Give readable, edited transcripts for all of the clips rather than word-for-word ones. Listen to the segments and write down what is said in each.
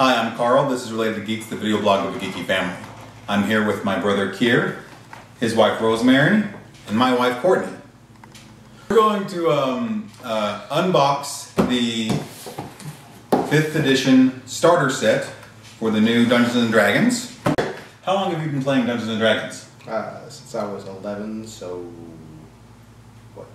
Hi, I'm Carl. This is Related to Geeks, the video blog of the Geeky family. I'm here with my brother Kier, his wife Rosemary, and my wife Courtney. We're going to unbox the 5th edition starter set for the new Dungeons & Dragons. How long have you been playing Dungeons & Dragons? Since I was 11, so what?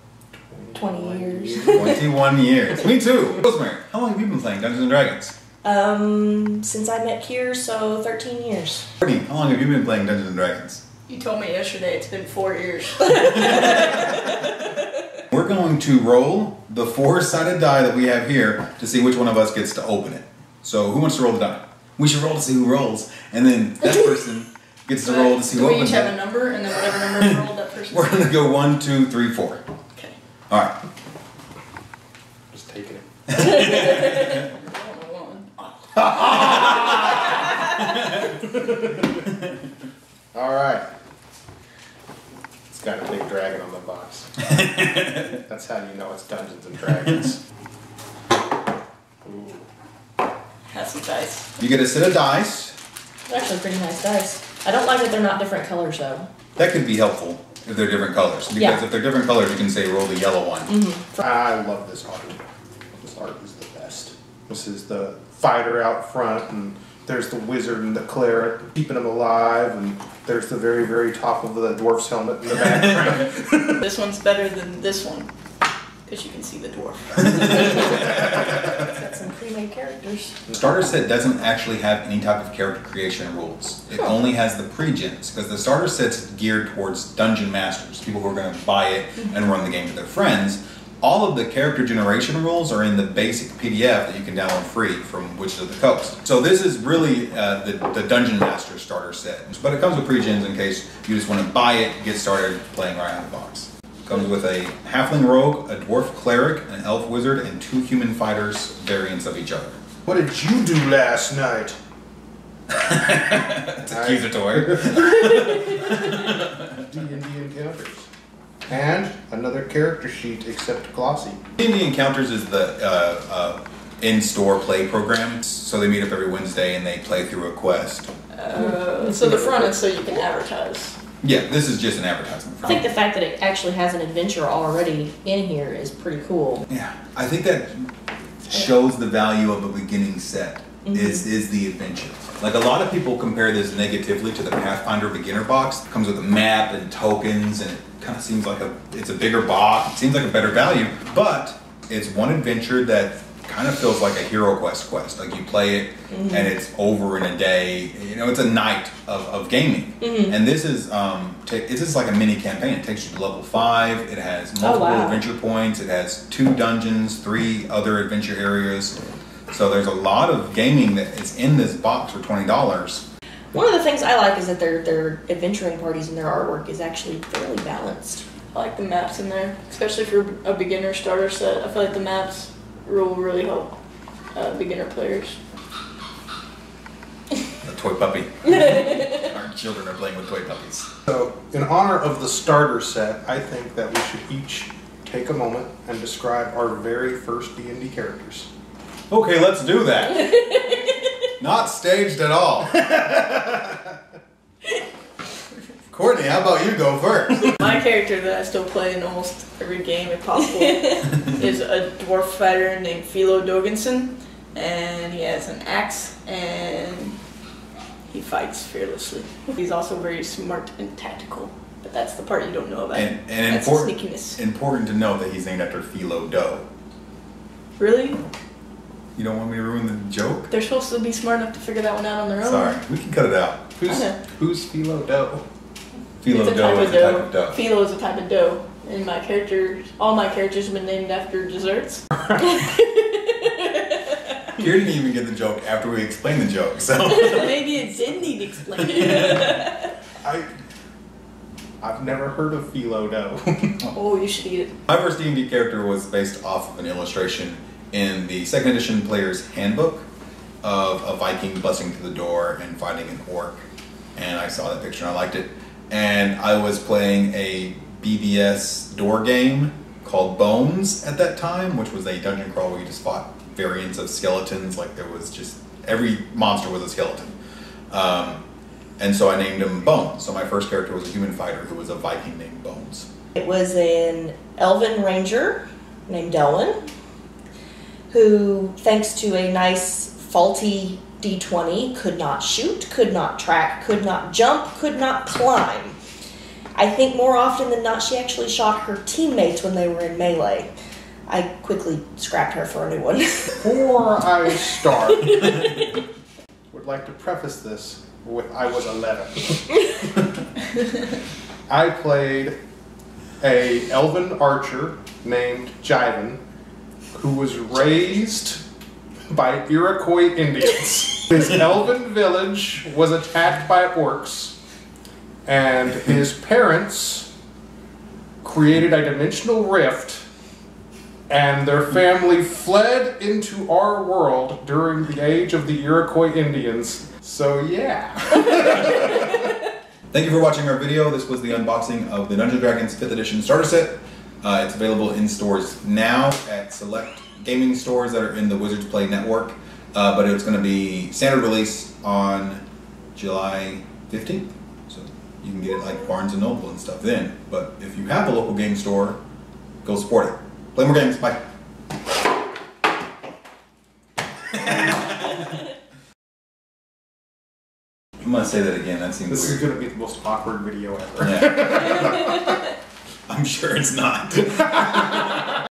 20 years. 21 years. Me too. Rosemary, how long have you been playing Dungeons & Dragons? Since I met Kier, so 13 years. Courtney, how long have you been playing Dungeons & Dragons? You told me yesterday it's been 4 years. We're going to roll the 4-sided die that we have here to see which one of us gets to open it. So who wants to roll the die? We should roll to see who rolls, and then that person gets to roll to see who opens it. We each have a number, and then whatever number is rolled, that person. We're going to go 1, 2, 3, 4. Okay. All right. Just taking it. All right. It's got a big dragon on the box. That's how you know it's Dungeons & Dragons. Ooh. Has some dice. You get a set of dice. They're actually pretty nice dice. I don't like that they're not different colors though. That could be helpful if they're different colors. Because Yeah. if they're different colors, you can say roll the yellow one. I love this art. This art is the best. This is the fighter out front, and there's the wizard and the cleric keeping them alive, and there's the very, very top of the dwarf's helmet in the background. This one's better than this one, because you can see the dwarf. It's got some pre-made characters. The starter set doesn't actually have any type of character creation rules. It only has the pre-gens, because the starter set's geared towards dungeon masters, people who are going to buy it and run the game with their friends. All of the character generation rules are in the basic PDF that you can download free from Witches of the Coast. So this is really the Dungeon Master starter set. But it comes with pre-gens in case you just want to buy it, get started playing right out of the box. Comes with a halfling rogue, a dwarf cleric, an elf wizard, and 2 human fighters, variants of each other. What did you do last night? It's accusatory. D&D encounters. And another character sheet, except glossy. D&D Encounters is the in-store play program. So they meet up every Wednesday and they play through a quest. So the front is so you can advertise. Yeah, this is just an advertisement. I think the fact that it actually has an adventure already in here is pretty cool. Yeah, I think that shows the value of a beginning set is the adventure. Like a lot of people compare this negatively to the Pathfinder beginner box. It comes with a map and tokens, and it kind of seems like it's a bigger box. It seems like a better value, but it's one adventure that kind of feels like a Hero Quest quest. Like you play it and it's over in a day. You know, it's a night of gaming. And this is it's just like a mini campaign. It takes you to level 5. It has multiple adventure points. It has 2 dungeons, 3 other adventure areas. So there's a lot of gaming that is in this box for $20. One of the things I like is that their adventuring parties and their artwork is actually fairly balanced. I like the maps in there, especially for a beginner starter set. I feel like the maps will really help beginner players. A toy puppy. Our children are playing with toy puppies. So, in honor of the starter set, I think that we should each take a moment and describe our very first D&D characters. Okay, let's do that. Not staged at all. Courtney, how about you go first? My character that I still play in almost every game, if possible, is a dwarf fighter named Philo Dogenson, and he has an axe, and he fights fearlessly. He's also very smart and tactical, but that's the part you don't know about. And that's sneakiness. important to know that he's named after Philo Doe. Really? You don't want me to ruin the joke? They're supposed to be smart enough to figure that one out on their own. Sorry, we can cut it out. Who's Philo Doe? Philo It's a Doe type is of a type of dough. dough. Philo is a type of dough. And all my characters have been named after desserts. You didn't even get the joke after we explained the joke, so. Maybe it did need explaining. I've never heard of Philo Doe. Oh, you should eat it. My first D&D character was based off of an illustration in the 2nd edition player's handbook of a Viking busting through the door and fighting an orc. And I saw that picture and I liked it. And I was playing a BBS door game called Bones at that time, which was a dungeon crawl where you just fought variants of skeletons. Like there was just every monster was a skeleton. And so I named him Bones. So my first character was a human fighter who was a Viking named Bones. It was an elven ranger named Elwyn, who, thanks to a nice faulty D20, could not shoot, could not track, could not jump, could not climb. I think more often than not she actually shot her teammates when they were in melee. I quickly scrapped her for a new one. Before I start, would like to preface this with I was 11. I played a elven archer named Jiven, who was raised by Iroquois Indians. His elven village was attacked by orcs, and his parents created a dimensional rift, and their family fled into our world during the age of the Iroquois Indians. So yeah. Thank you for watching our video. This was the unboxing of the Dungeons & Dragons 5th edition starter set. It's available in stores now at select gaming stores that are in the Wizards Play network, but it's going to be standard release on July 15th. So you can get it like Barnes & Noble and stuff then. But if you have a local game store, go support it. Play more games. Bye. I'm going to say that again. That seems This weird. is going to be the most awkward video ever. Yeah. I'm sure it's not.